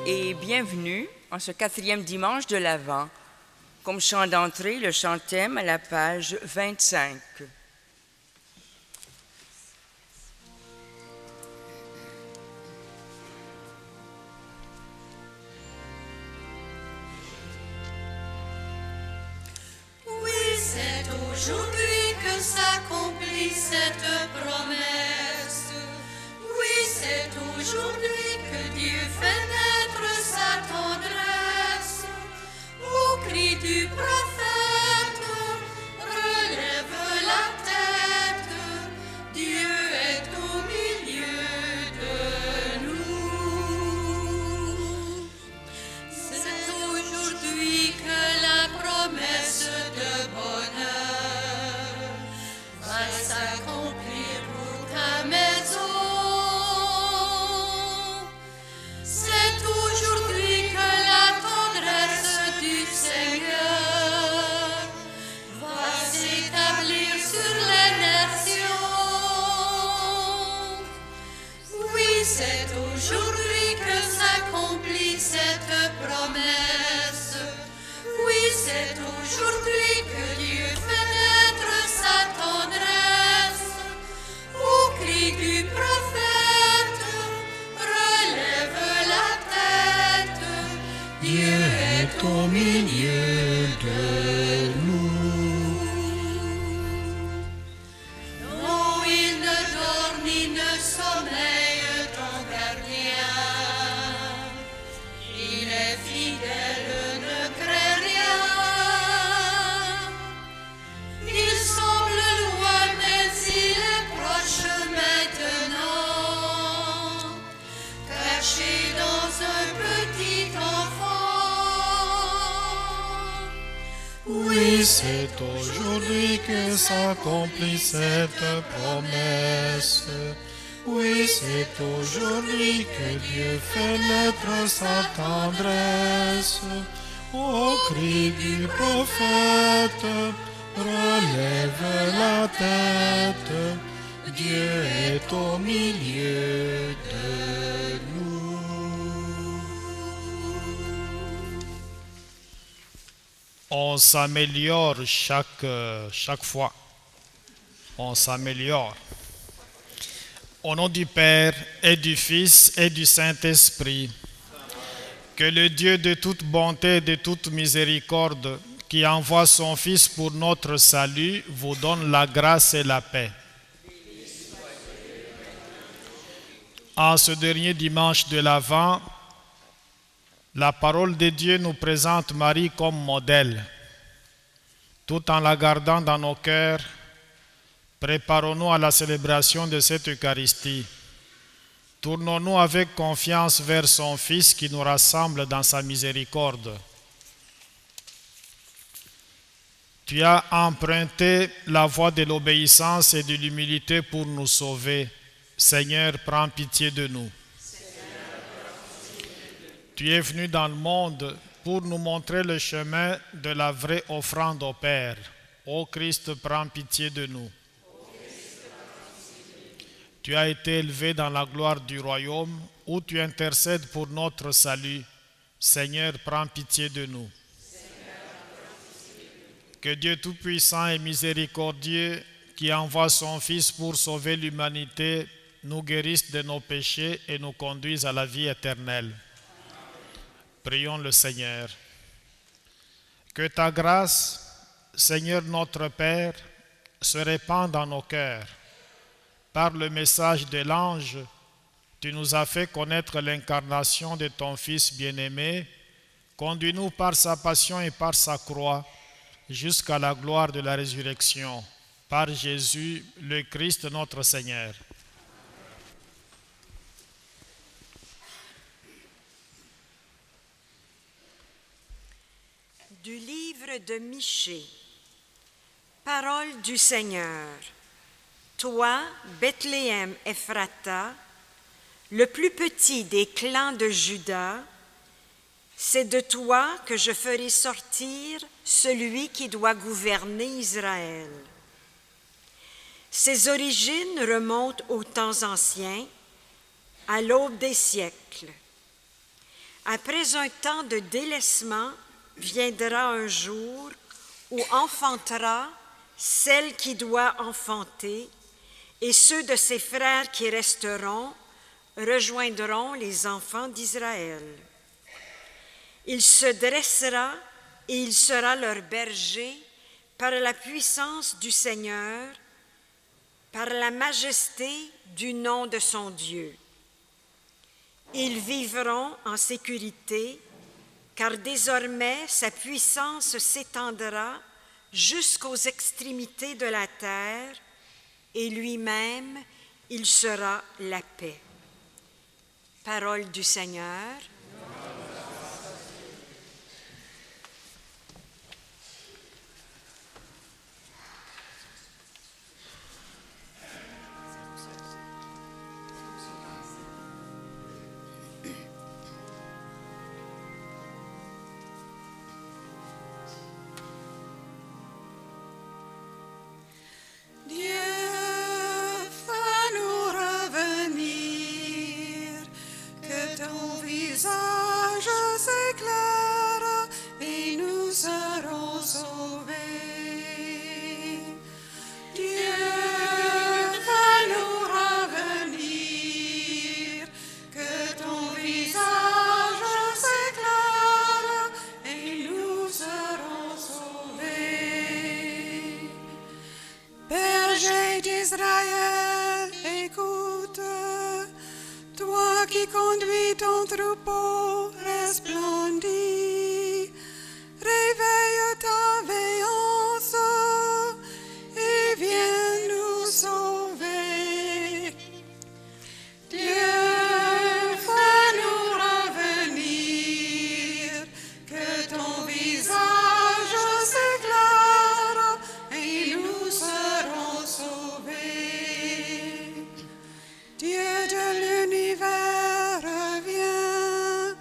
et bienvenue en ce 4e dimanche de l'Avent. Comme chant d'entrée, le chant thème à la page 25. Oui, c'est aujourd'hui que s'accomplit cette promesse. Oui, c'est aujourd'hui que Dieu fait naître sa tendresse. Au cri du prophète, relève la tête. Dieu est au milieu de nous. C'est aujourd'hui que la promesse de bonheur va s'accomplir pour ta maison. C'est aujourd'hui que la tendresse du Seigneur va s'établir sur les nations. Oui, c'est aujourd'hui que s'accomplit cette promesse. Oui, c'est aujourd'hui que Dieu fait naître sa tendresse. Au cri du prophète, relève la tête. Dieu est au milieu de nous. Non, il ne dort ni ne sommeille ton gardien. Il est fidèle, ne craint rien. Il semble loin, mais il est proche maintenant, caché dans un petit enfant. Oui, c'est aujourd'hui que s'accomplit cette promesse. Oui, c'est aujourd'hui que Dieu fait naître sa tendresse. Au cri du prophète, relève la tête. Dieu est au milieu de nous. On s'améliore chaque fois. On s'améliore. Au nom du Père et du Fils et du Saint-Esprit, que le Dieu de toute bonté et de toute miséricorde, qui envoie son Fils pour notre salut, vous donne la grâce et la paix. En ce dernier dimanche de l'Avent, la parole de Dieu nous présente Marie comme modèle. Tout en la gardant dans nos cœurs, préparons-nous à la célébration de cette Eucharistie. Tournons-nous avec confiance vers son Fils qui nous rassemble dans sa miséricorde. Tu as emprunté la voie de l'obéissance et de l'humilité pour nous sauver. Seigneur, prends pitié de nous. Tu es venu dans le monde pour nous montrer le chemin de la vraie offrande au Père. Ô Christ, prends pitié de nous. Tu as été élevé dans la gloire du royaume où tu intercèdes pour notre salut. Seigneur, prends pitié de nous. Que Dieu Tout-Puissant et Miséricordieux, qui envoie son Fils pour sauver l'humanité, nous guérisse de nos péchés et nous conduise à la vie éternelle. Prions le Seigneur. Que ta grâce, Seigneur notre Père, se répande dans nos cœurs. Par le message de l'ange, tu nous as fait connaître l'incarnation de ton Fils bien-aimé. Conduis-nous par sa passion et par sa croix jusqu'à la gloire de la résurrection. Par Jésus, le Christ notre Seigneur. Du livre de Michée. Parole du Seigneur. Toi, Bethléem Ephrata, le plus petit des clans de Juda, c'est de toi que je ferai sortir celui qui doit gouverner Israël. Ses origines remontent aux temps anciens, à l'aube des siècles. Après un temps de délaissement, viendra un jour où enfantera celle qui doit enfanter, et ceux de ses frères qui resteront rejoindront les enfants d'Israël. Il se dressera et il sera leur berger par la puissance du Seigneur, par la majesté du nom de son Dieu. Ils vivront en sécurité, car désormais sa puissance s'étendra jusqu'aux extrémités de la terre, et lui-même, il sera la paix. Parole du Seigneur. Israël, écoute, toi qui conduis ton troupeau, resplendis, réveille ta veillance et viens nous sauver. Dieu, fais-nous revenir, que ton visage s'éclaire et nous serons sauvés. Dieu de l'univers, reviens,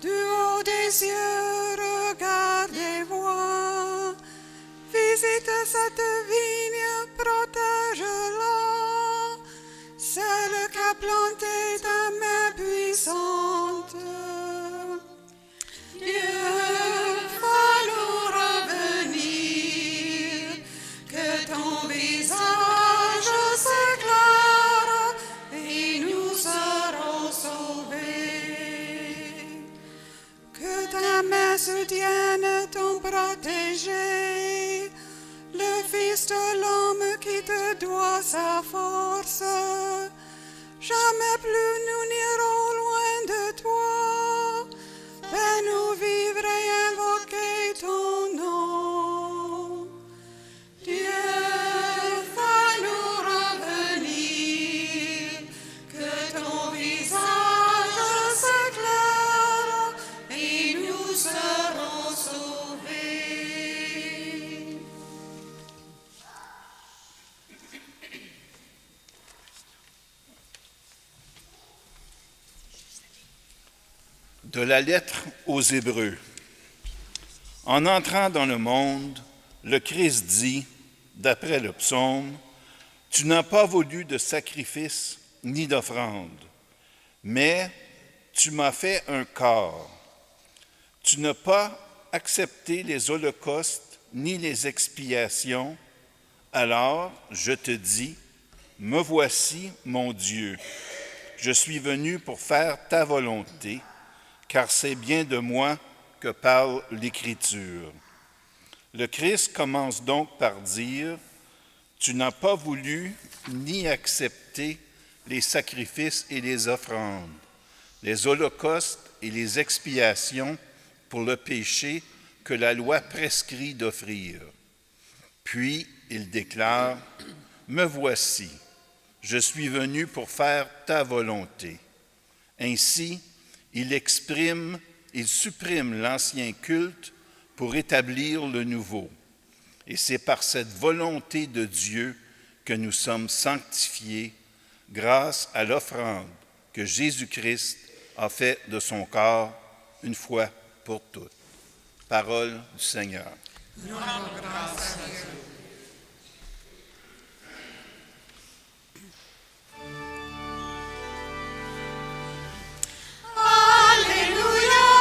du haut des cieux, regarde et vois. Visite cette vigne, protège-la, celle qu'a planté ta main puissante. Dieu, fais-nous revenir, que ton visage s'éclaire et nous serons sauvés. Que ta main soutienne ton protégé, le Fils de l'homme qui te doit sa force. Jamais plus nous n'irons loin de toi. Fais-nous vivre et invoquer ton nom. Dieu, fais-nous revenir, que ton visage s'éclaire et nous serons sauvés. De la lettre aux Hébreux. En entrant dans le monde, le Christ dit, d'après le psaume, « Tu n'as pas voulu de sacrifice ni d'offrande, mais tu m'as fait un corps. Tu n'as pas accepté les holocaustes ni les expiations. Alors je te dis, me voici, mon Dieu. Je suis venu pour faire ta volonté, car c'est bien de moi que parle l'Écriture. » Le Christ commence donc par dire, « Tu n'as pas voulu ni accepté les sacrifices et les offrandes, les holocaustes et les expiations pour le péché que la loi prescrit d'offrir. » Puis il déclare, « Me voici, je suis venu pour faire ta volonté. » Ainsi, il supprime l'ancien culte pour établir le nouveau. Et c'est par cette volonté de Dieu que nous sommes sanctifiés grâce à l'offrande que Jésus-Christ a fait de son corps une fois pour toutes. Parole du Seigneur. Nous rendons grâce à Dieu. Alléluia.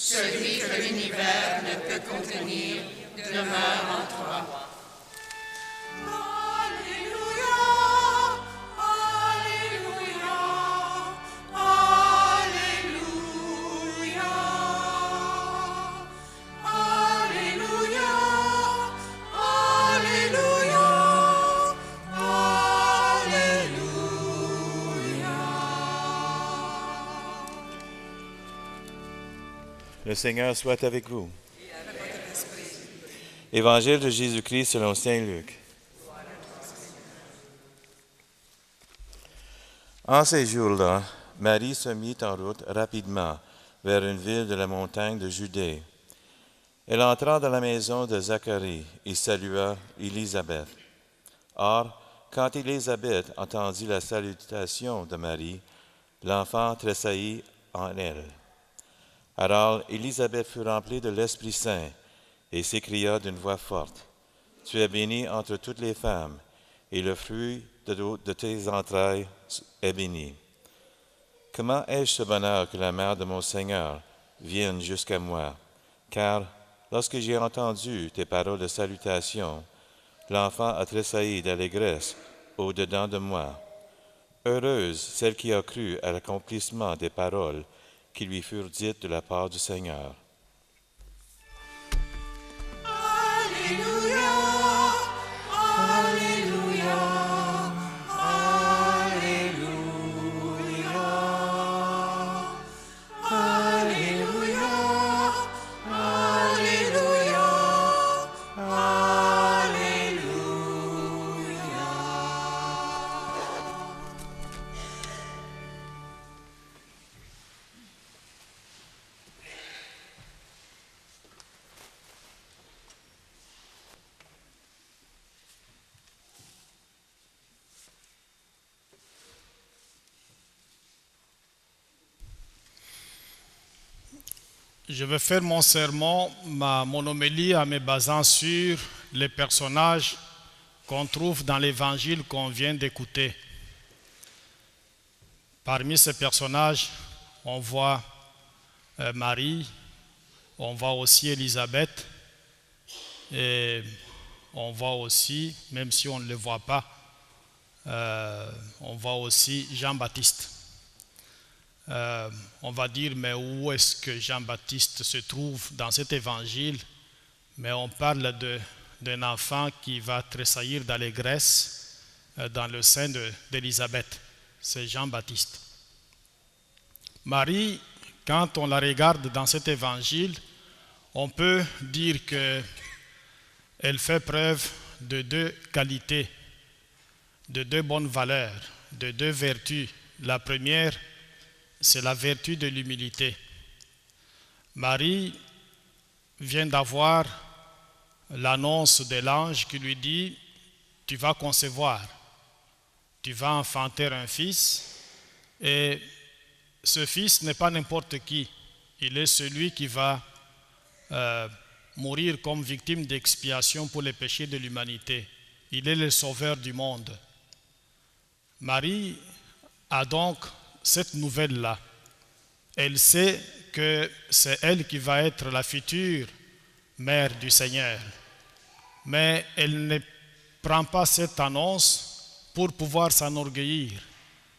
celui que l'univers ne peut contenir, demeure en toi. Alléluia, Alléluia, Alléluia, Alléluia, Alléluia, Alléluia. Le Seigneur soit avec vous. Évangile de Jésus-Christ selon saint Luc. En ces jours-là, Marie se mit en route rapidement vers une ville de la montagne de Judée. Elle entra dans la maison de Zacharie et salua Élisabeth. Or, quand Élisabeth entendit la salutation de Marie, l'enfant tressaillit en elle. Alors Élisabeth fut remplie de l'Esprit Saint et s'écria d'une voix forte, « Tu es bénie entre toutes les femmes, et le fruit de tes entrailles est béni. Comment ai-je ce bonheur que la mère de mon Seigneur vienne jusqu'à moi? Car lorsque j'ai entendu tes paroles de salutation, l'enfant a tressailli d'allégresse au-dedans de moi. Heureuse celle qui a cru à l'accomplissement des paroles qui lui furent dites de la part du Seigneur. » Alléluia, Alléluia, Alléluia, Alléluia, Je vais faire mon sermon, mon homélie en me basant sur les personnages qu'on trouve dans l'évangile qu'on vient d'écouter. Parmi ces personnages, on voit Marie, on voit aussi Élisabeth, et on voit aussi, même si on ne le voit pas, on voit aussi Jean-Baptiste. On va dire, mais où est-ce que Jean-Baptiste se trouve dans cet évangile? Mais on parle d'un enfant qui va tressaillir d'allégresse dans le sein d'Élisabeth. C'est Jean-Baptiste. Marie, quand on la regarde dans cet évangile, on peut dire qu'elle fait preuve de deux qualités, de deux bonnes valeurs, de deux vertus. La première, c'est la vertu de l'humilité. Marie vient d'avoir l'annonce de l'ange qui lui dit « Tu vas concevoir, tu vas enfanter un fils, et ce fils n'est pas n'importe qui, il est celui qui va mourir comme victime d'expiation pour les péchés de l'humanité. Il est le sauveur du monde. » Marie a donc cette nouvelle-là. Elle sait que c'est elle qui va être la future mère du Seigneur. Mais elle ne prend pas cette annonce pour pouvoir s'enorgueillir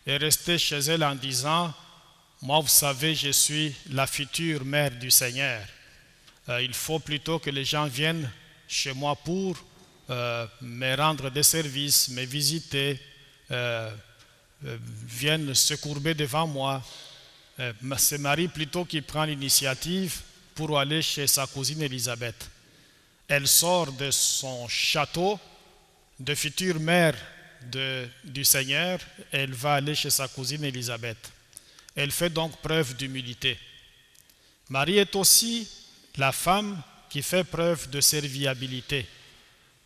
et rester chez elle en disant « Moi, vous savez, je suis la future mère du Seigneur. Il faut plutôt que les gens viennent chez moi pour me rendre des services, me visiter, viennent se courber devant moi. » C'est Marie plutôt qui prend l'initiative pour aller chez sa cousine Élisabeth. Elle sort de son château de future mère du Seigneur, elle va aller chez sa cousine Élisabeth. Elle fait donc preuve d'humilité. Marie est aussi la femme qui fait preuve de serviabilité,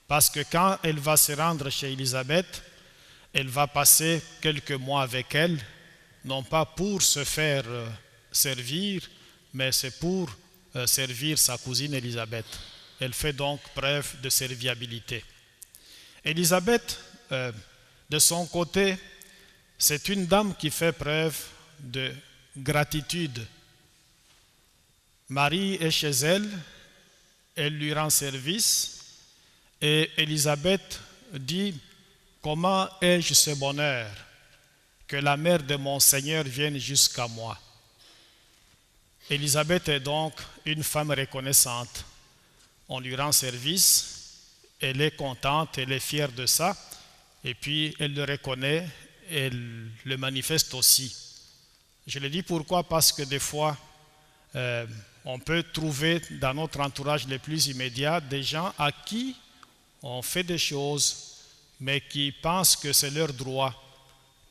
parce que quand elle va se rendre chez Élisabeth, elle va passer quelques mois avec elle, non pas pour se faire servir, mais c'est pour servir sa cousine Élisabeth. Elle fait donc preuve de serviabilité. Élisabeth, de son côté, c'est une dame qui fait preuve de gratitude. Marie est chez elle, elle lui rend service et Élisabeth dit « Comment ai-je ce bonheur que la mère de mon Seigneur vienne jusqu'à moi ?» Élisabeth est donc une femme reconnaissante. On lui rend service, elle est contente, elle est fière de ça, et puis elle le reconnaît, elle le manifeste aussi. Je le dis pourquoi? Parce que des fois, on peut trouver dans notre entourage le plus immédiat des gens à qui on fait des choses, mais qui pensent que c'est leur droit,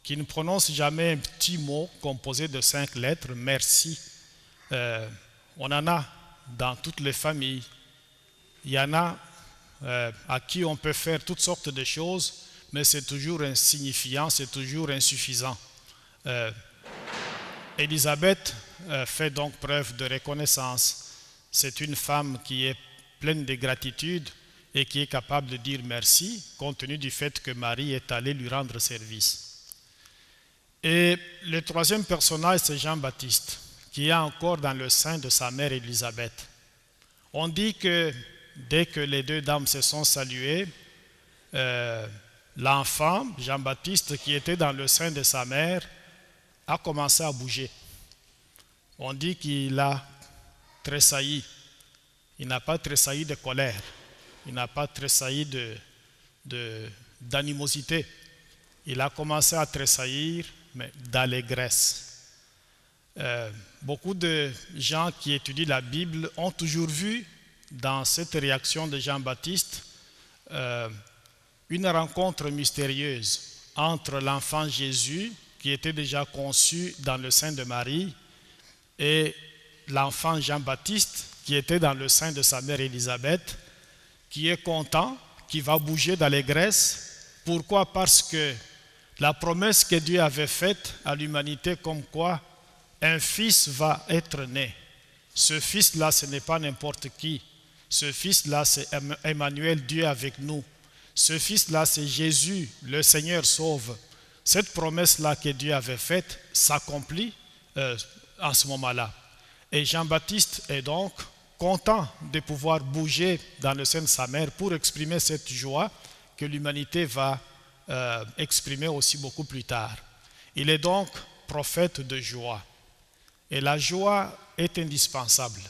qui ne prononcent jamais un petit mot composé de 5 lettres, merci. On en a dans toutes les familles. Il y en a à qui on peut faire toutes sortes de choses, mais c'est toujours insignifiant, c'est toujours insuffisant. Élisabeth fait donc preuve de reconnaissance. C'est une femme qui est pleine de gratitude et qui est capable de dire merci, compte tenu du fait que Marie est allée lui rendre service. Et le troisième personnage, c'est Jean-Baptiste, qui est encore dans le sein de sa mère Élisabeth. On dit que dès que les deux dames se sont saluées, l'enfant, Jean-Baptiste, qui était dans le sein de sa mère, a commencé à bouger. On dit qu'il a tressailli. Il n'a pas tressailli de colère. Il n'a pas tressailli d'animosité. Il a commencé à tressaillir, mais d'allégresse. Beaucoup de gens qui étudient la Bible ont toujours vu dans cette réaction de Jean-Baptiste une rencontre mystérieuse entre l'enfant Jésus, qui était déjà conçu dans le sein de Marie, et l'enfant Jean-Baptiste, qui était dans le sein de sa mère Élisabeth, qui est content, qui va bouger d'allégresse. Pourquoi? Parce que la promesse que Dieu avait faite à l'humanité, comme quoi un fils va être né. Ce fils-là, ce n'est pas n'importe qui. Ce fils-là, c'est Emmanuel, Dieu avec nous. Ce fils-là, c'est Jésus, le Seigneur sauve. Cette promesse-là que Dieu avait faite s'accomplit en ce moment-là. Et Jean-Baptiste est donc content de pouvoir bouger dans le sein de sa mère pour exprimer cette joie que l'humanité va exprimer aussi beaucoup plus tard. Il est donc prophète de joie. Et la joie est indispensable.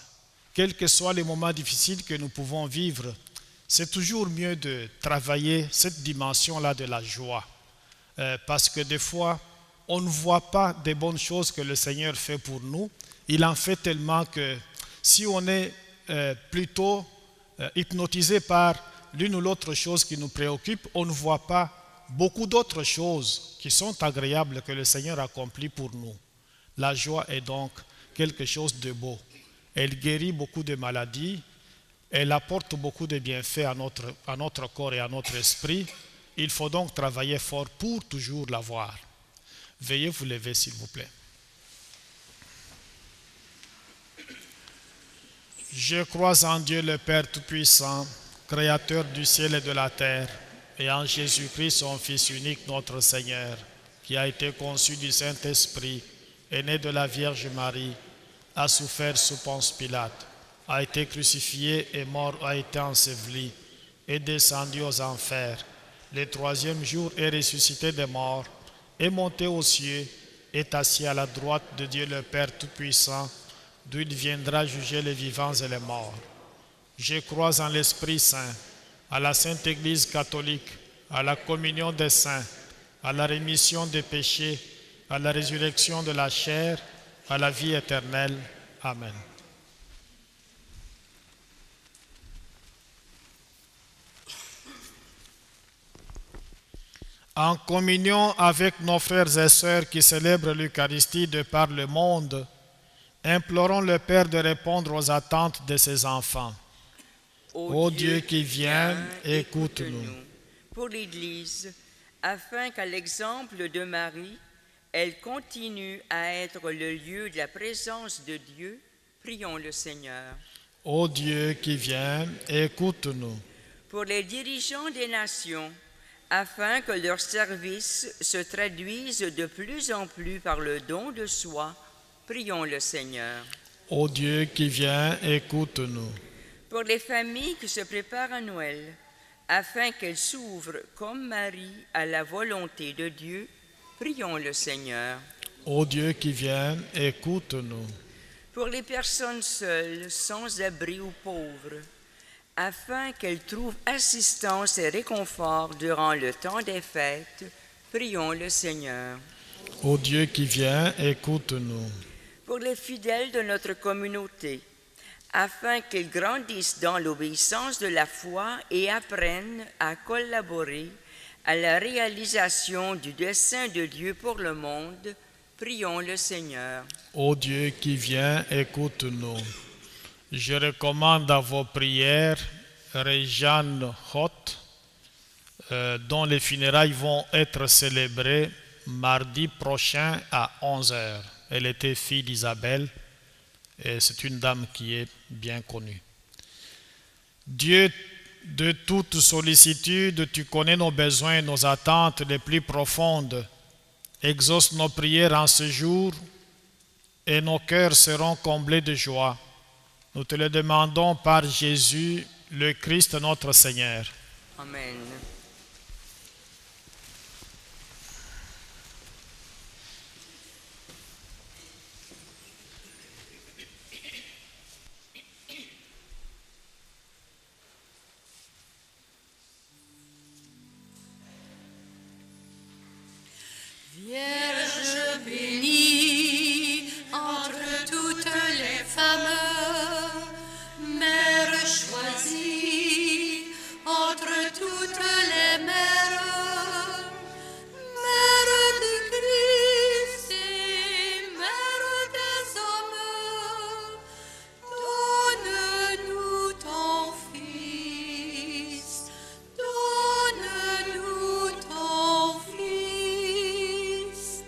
Quels que soient les moments difficiles que nous pouvons vivre, c'est toujours mieux de travailler cette dimension-là de la joie. Parce que des fois, on ne voit pas des bonnes choses que le Seigneur fait pour nous. Il en fait tellement que si on est plutôt hypnotisé par l'une ou l'autre chose qui nous préoccupe, on ne voit pas beaucoup d'autres choses qui sont agréables que le Seigneur accomplit pour nous. La joie est donc quelque chose de beau. Elle guérit beaucoup de maladies, elle apporte beaucoup de bienfaits à notre corps et à notre esprit. Il faut donc travailler fort pour toujours l'avoir. Veuillez vous lever, s'il vous plaît. Je crois en Dieu le Père Tout-Puissant, Créateur du ciel et de la terre, et en Jésus-Christ, son Fils unique, notre Seigneur, qui a été conçu du Saint-Esprit, est né de la Vierge Marie, a souffert sous Ponce Pilate, a été crucifié et mort, a été enseveli, est descendu aux enfers. Le troisième jour est ressuscité des morts, est monté aux cieux, est assis à la droite de Dieu le Père Tout-Puissant, d'où il viendra juger les vivants et les morts. Je crois en l'Esprit Saint, à la Sainte Église catholique, à la communion des saints, à la rémission des péchés, à la résurrection de la chair, à la vie éternelle. Amen. En communion avec nos frères et sœurs qui célèbrent l'Eucharistie de par le monde, implorons le Père de répondre aux attentes de ses enfants. Ô Dieu qui viens, écoute-nous. Pour l'Église, afin qu'à l'exemple de Marie, elle continue à être le lieu de la présence de Dieu, prions le Seigneur. Ô Dieu qui viens, écoute-nous. Pour les dirigeants des nations, afin que leur service se traduise de plus en plus par le don de soi, prions le Seigneur. Ô Dieu qui viens, écoute-nous. Pour les familles qui se préparent à Noël, afin qu'elles s'ouvrent comme Marie à la volonté de Dieu, prions le Seigneur. Ô Dieu qui viens, écoute-nous. Pour les personnes seules, sans abri ou pauvres, afin qu'elles trouvent assistance et réconfort durant le temps des fêtes, prions le Seigneur. Ô Dieu qui viens, écoute-nous. Pour les fidèles de notre communauté, afin qu'ils grandissent dans l'obéissance de la foi et apprennent à collaborer à la réalisation du dessein de Dieu pour le monde, prions le Seigneur. Ô Dieu qui viens, écoute-nous. Je recommande à vos prières Réjeanne Hoth, dont les funérailles vont être célébrées mardi prochain à 11h. Elle était fille d'Isabelle et c'est une dame qui est bien connue. Dieu de toute sollicitude, tu connais nos besoins et nos attentes les plus profondes. Exauce nos prières en ce jour et nos cœurs seront comblés de joie. Nous te le demandons par Jésus, le Christ notre Seigneur. Amen. Vierge bénie entre toutes les femmes, Mère choisie entre toutes les mères, Mère du Christ et Mère des hommes, donne-nous ton Fils, donne-nous ton Fils.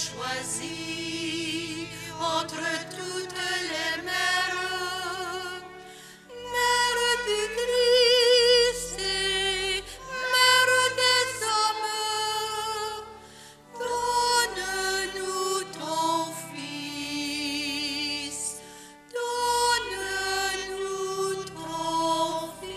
choisie entre toutes les mères, Mère du Christ et Mère des hommes, donne-nous ton Fils, donne-nous ton Fils.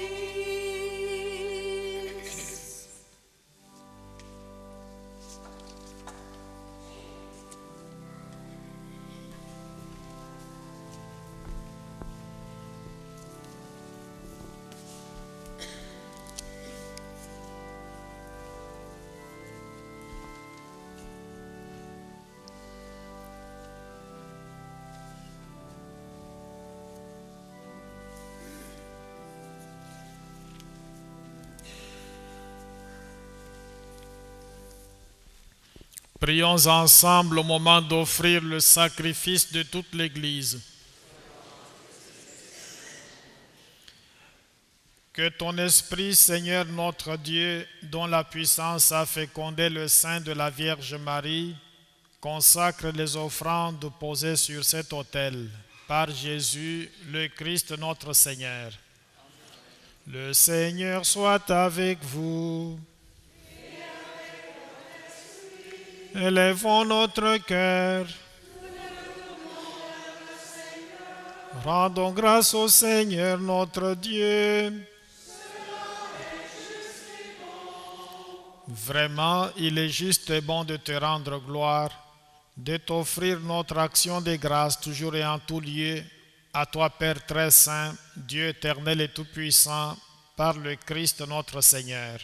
Prions ensemble au moment d'offrir le sacrifice de toute l'Église. Que ton Esprit, Seigneur notre Dieu, dont la puissance a fécondé le sein de la Vierge Marie, consacre les offrandes posées sur cet autel, par Jésus, le Christ notre Seigneur. Le Seigneur soit avec vous. Élevons notre cœur. Rendons grâce au Seigneur notre Dieu. Vraiment, il est juste et bon de te rendre gloire, de t'offrir notre action de grâce toujours et en tout lieu, à toi Père très saint, Dieu éternel et tout-puissant, par le Christ notre Seigneur.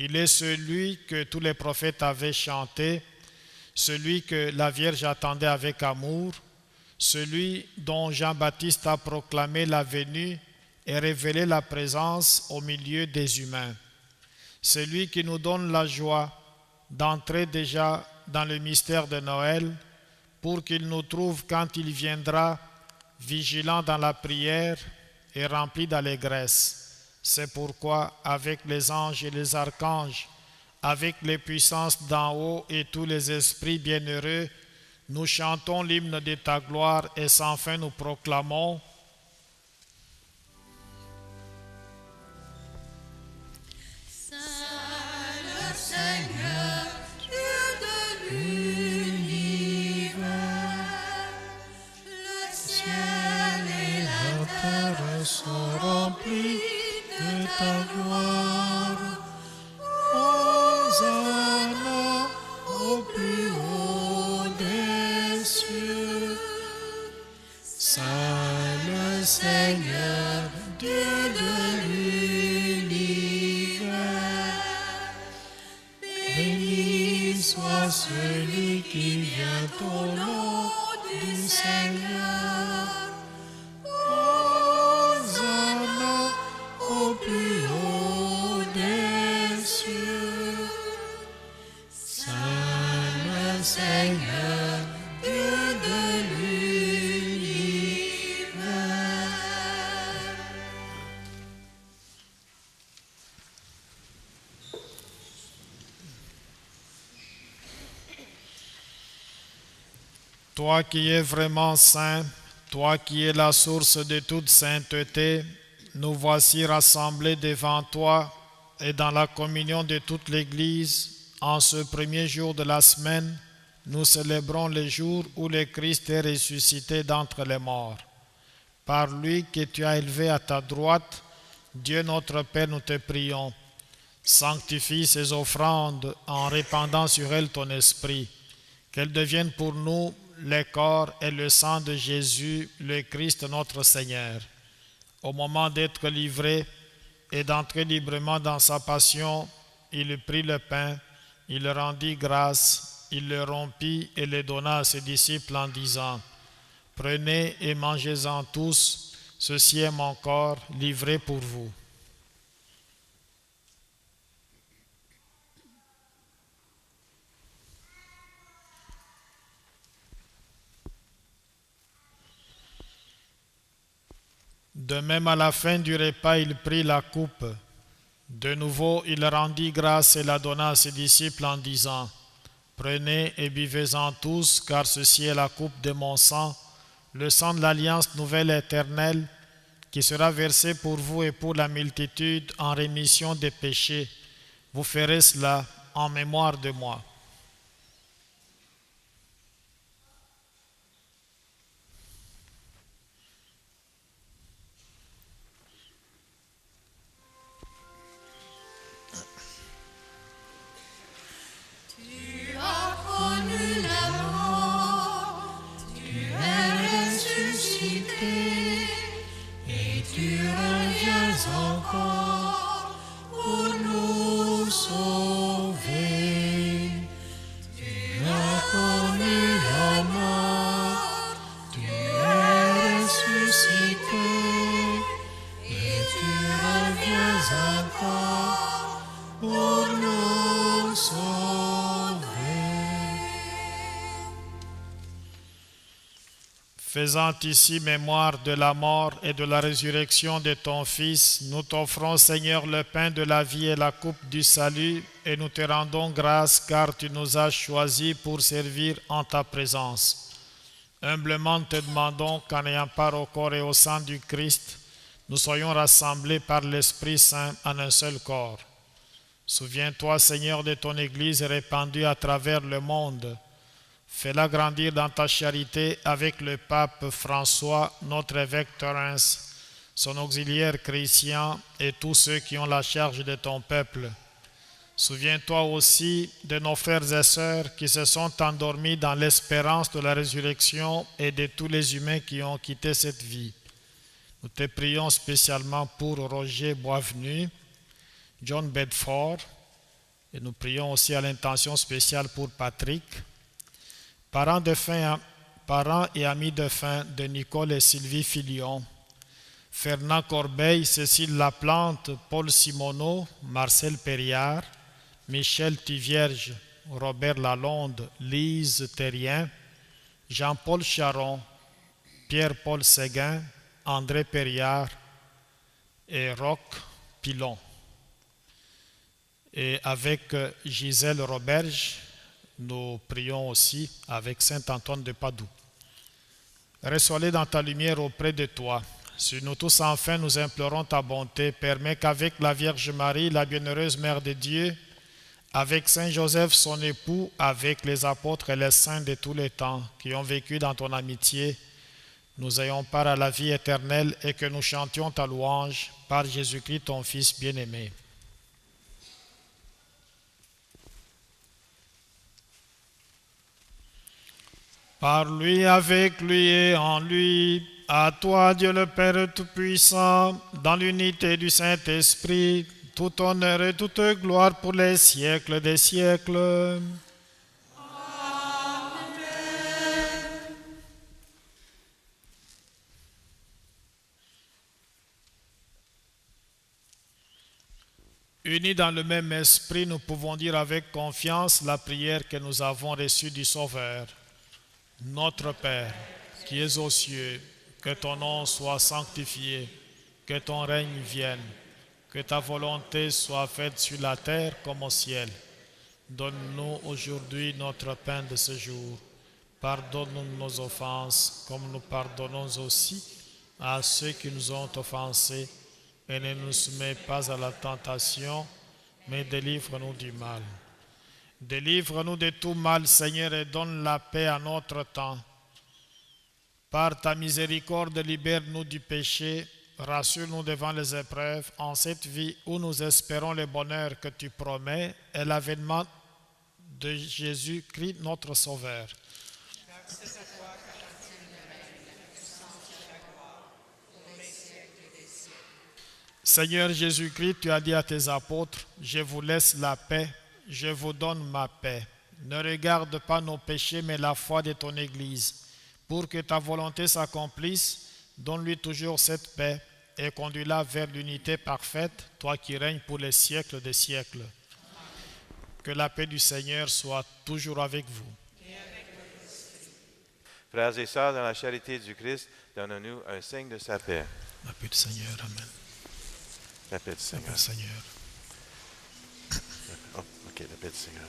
Il est celui que tous les prophètes avaient chanté, celui que la Vierge attendait avec amour, celui dont Jean-Baptiste a proclamé la venue et révélé la présence au milieu des humains. Celui qui nous donne la joie d'entrer déjà dans le mystère de Noël pour qu'il nous trouve quand il viendra vigilants dans la prière et remplis d'allégresse. C'est pourquoi, avec les anges et les archanges, avec les puissances d'en haut et tous les esprits bienheureux, nous chantons l'hymne de ta gloire et sans fin nous proclamons: Saint le Seigneur, Dieu de l'univers, le ciel et la terre sont remplis de ta gloire. Hosanna au plus haut des cieux. Saint le Seigneur, Dieu de l'univers, béni soit celui qui vient au nom du Seigneur. Hosanna au plus haut des cieux. Saint le Seigneur, Dieu de l'univers. Toi qui es vraiment saint, toi qui es la source de toute sainteté, nous voici rassemblés devant toi et dans la communion de toute l'Église. En ce premier jour de la semaine, nous célébrons le jour où le Christ est ressuscité d'entre les morts. Par lui que tu as élevé à ta droite, Dieu notre Père, nous te prions. Sanctifie ces offrandes en répandant sur elles ton esprit, qu'elles deviennent pour nous le corps et le sang de Jésus, le Christ notre Seigneur. Au moment d'être livré et d'entrer librement dans sa passion, il prit le pain, il rendit grâce, il le rompit et le donna à ses disciples en disant: Prenez et mangez-en tous, ceci est mon corps livré pour vous. De même, à la fin du repas, il prit la coupe. De nouveau, il rendit grâce et la donna à ses disciples en disant: Prenez et buvez-en tous, car ceci est la coupe de mon sang, le sang de l'alliance nouvelle et éternelle, qui sera versé pour vous et pour la multitude en rémission des péchés. Vous ferez cela en mémoire de moi. Tu as connu la mort, tu es ressuscité, et tu reviens encore pour nous sauver. Tu as connu la mort, tu es ressuscité, et tu reviens encore pour nous sauver. Faisant ici mémoire de la mort et de la résurrection de ton Fils, nous t'offrons, Seigneur, le pain de la vie et la coupe du salut, et nous te rendons grâce car tu nous as choisis pour servir en ta présence. Humblement te demandons qu'en ayant part au corps et au sang du Christ, nous soyons rassemblés par l'Esprit Saint en un seul corps. Souviens-toi, Seigneur, de ton Église répandue à travers le monde. Fais-la grandir dans ta charité avec le pape François, notre évêque Thorens, son auxiliaire Christian et tous ceux qui ont la charge de ton peuple. Souviens-toi aussi de nos frères et sœurs qui se sont endormis dans l'espérance de la résurrection et de tous les humains qui ont quitté cette vie. Nous te prions spécialement pour Roger Boisvenu, John Bedford, et nous prions aussi à l'intention spéciale pour Patrick, parents et amis de fin de Nicole et Sylvie Filion, Fernand Corbeil, Cécile Laplante, Paul Simoneau, Marcel Perriard, Michel Tivierge, Robert Lalonde, Lise Terrien, Jean-Paul Charon, Pierre-Paul Séguin, André Perriard et Roch Pilon. Et avec Gisèle Roberge, nous prions aussi avec saint Antoine de Padoue. Reçois-les dans ta lumière auprès de toi. Sur nous tous enfin, nous implorons ta bonté. Permets qu'avec la Vierge Marie, la bienheureuse Mère de Dieu, avec Saint Joseph, son époux, avec les apôtres et les saints de tous les temps qui ont vécu dans ton amitié, nous ayons part à la vie éternelle et que nous chantions ta louange par Jésus-Christ, ton Fils bien-aimé. Par lui, avec lui et en lui, à toi, Dieu le Père Tout-Puissant, dans l'unité du Saint-Esprit, tout honneur et toute gloire pour les siècles des siècles. Unis dans le même esprit, nous pouvons dire avec confiance la prière que nous avons reçue du Sauveur. Notre Père, qui es aux cieux, que ton nom soit sanctifié, que ton règne vienne, que ta volonté soit faite sur la terre comme au ciel. Donne-nous aujourd'hui notre pain de ce jour. Pardonne-nous nos offenses, comme nous pardonnons aussi à ceux qui nous ont offensés. Et ne nous soumets pas à la tentation, mais délivre-nous du mal. Délivre-nous de tout mal, Seigneur, et donne la paix à notre temps. Par ta miséricorde, libère-nous du péché, rassure-nous devant les épreuves, en cette vie où nous espérons le bonheur que tu promets et l'avènement de Jésus-Christ, notre Sauveur. Seigneur Jésus-Christ, tu as dit à tes apôtres, je vous laisse la paix, je vous donne ma paix. Ne regarde pas nos péchés, mais la foi de ton Église. Pour que ta volonté s'accomplisse, donne-lui toujours cette paix et conduis-la vers l'unité parfaite, toi qui règnes pour les siècles des siècles. Que la paix du Seigneur soit toujours avec vous. Frères et sœurs, dans la charité du Christ, donne-nous un signe de sa paix. La paix du Seigneur, amen. La paix du La Seigneur. paix du Seigneur. Oh, ok, la paix du Seigneur.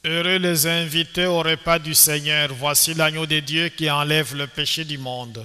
Heureux les invités au repas du Seigneur. Voici l'agneau de Dieu qui enlève le péché du monde.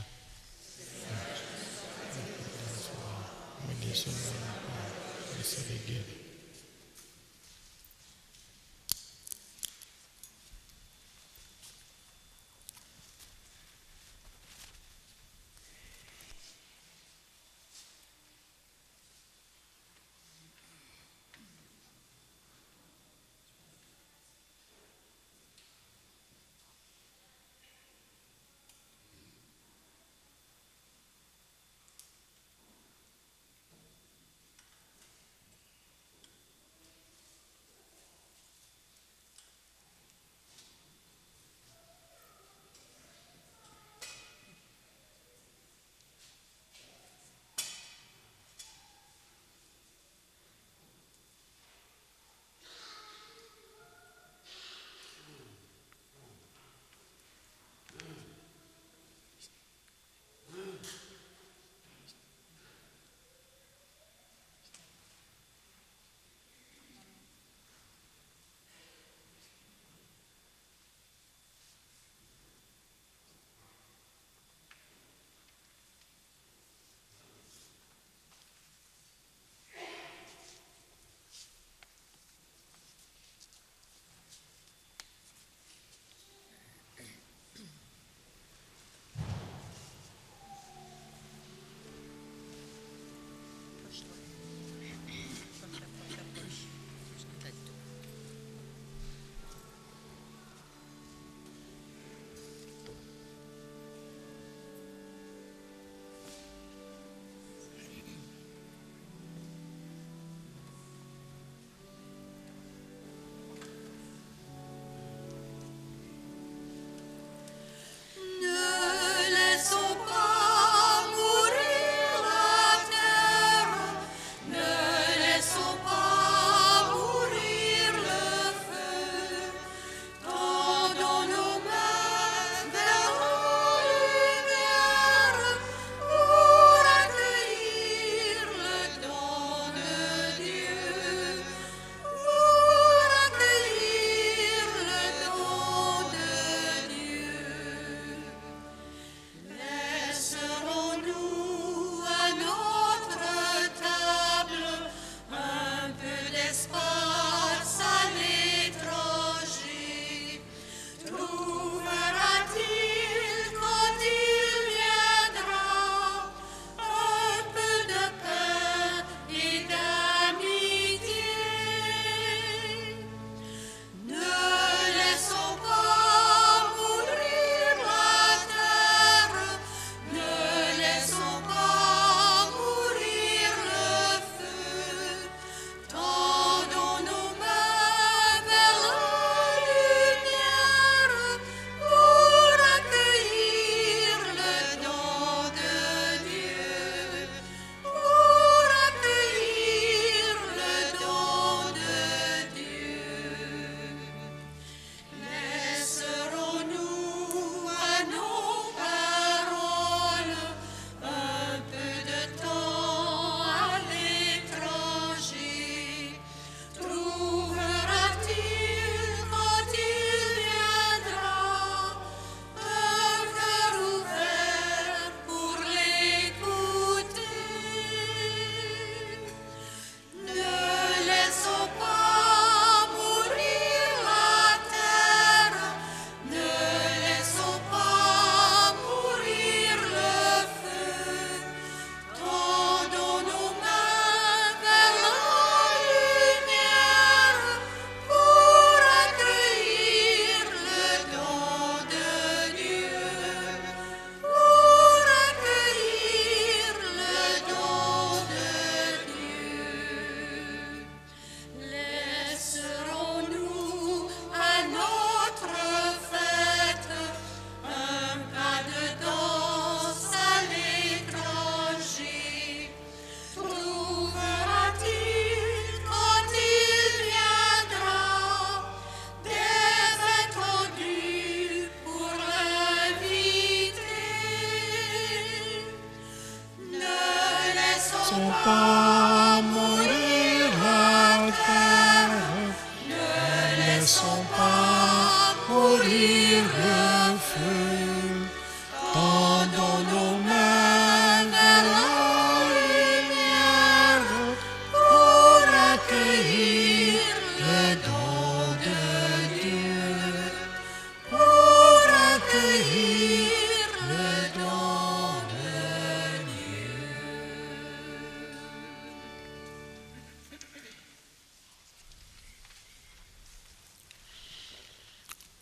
Laissons pas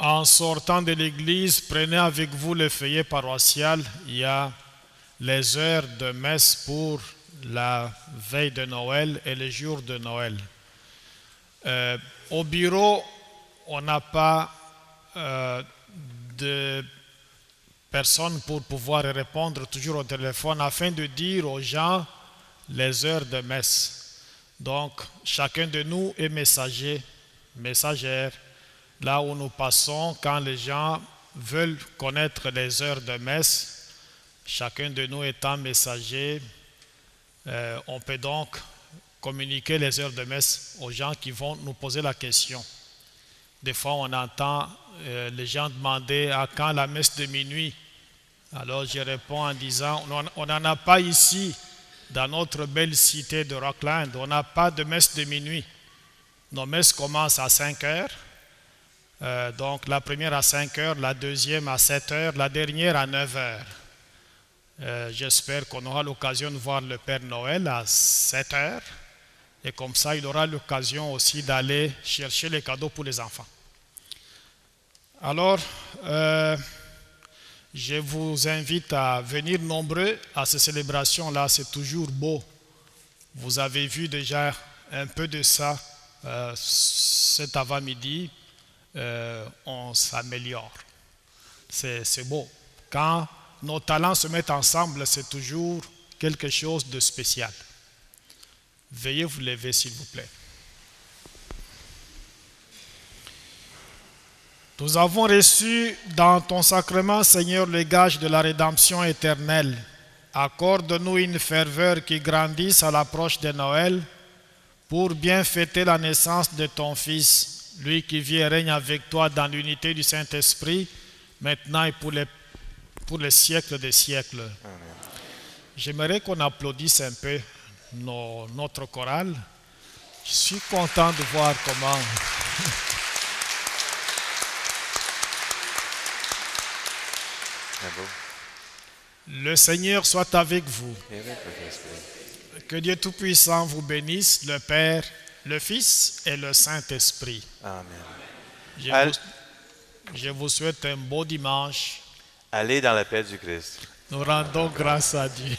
En sortant de l'église, prenez avec vous le feuillet paroissial. Il y a les heures de messe pour la veille de Noël et le jour de Noël. Au bureau, on n'a pas de personnes pour pouvoir répondre toujours au téléphone afin de dire aux gens les heures de messe. Donc, chacun de nous est messager, messagère, là où nous passons quand les gens veulent connaître les heures de messe. Chacun de nous étant messager, on peut donc communiquer les heures de messe aux gens qui vont nous poser la question. Des fois, on entend les gens demander à quand la messe de minuit. Alors, je réponds en disant, on n'en a pas ici, dans notre belle cité de Rockland. On n'a pas de messe de minuit. Nos messes commencent à 5 heures. Donc, la première à 5 heures, la deuxième à 7 heures, la dernière à 9 heures. J'espère qu'on aura l'occasion de voir le Père Noël à 7 heures. Et comme ça, il aura l'occasion aussi d'aller chercher les cadeaux pour les enfants. Alors, je vous invite à venir nombreux à ces célébrations-là. C'est toujours beau. Vous avez vu déjà un peu de ça cet avant-midi. On s'améliore. C'est beau. Quand nos talents se mettent ensemble, c'est toujours quelque chose de spécial. Veuillez vous lever, s'il vous plaît. Nous avons reçu dans ton sacrement, Seigneur, le gage de la rédemption éternelle. Accorde-nous une ferveur qui grandisse à l'approche de Noël pour bien fêter la naissance de ton Fils, lui qui vit et règne avec toi dans l'unité du Saint-Esprit, maintenant et pour les siècles des siècles. Amen. J'aimerais qu'on applaudisse un peu notre chorale. Je suis content de voir comment... Le Seigneur soit avec vous. Que Dieu Tout-Puissant vous bénisse, le Père, le Fils et le Saint-Esprit. Amen. Je vous souhaite un beau dimanche. Allez dans la paix du Christ. Nous rendons grâce à Dieu.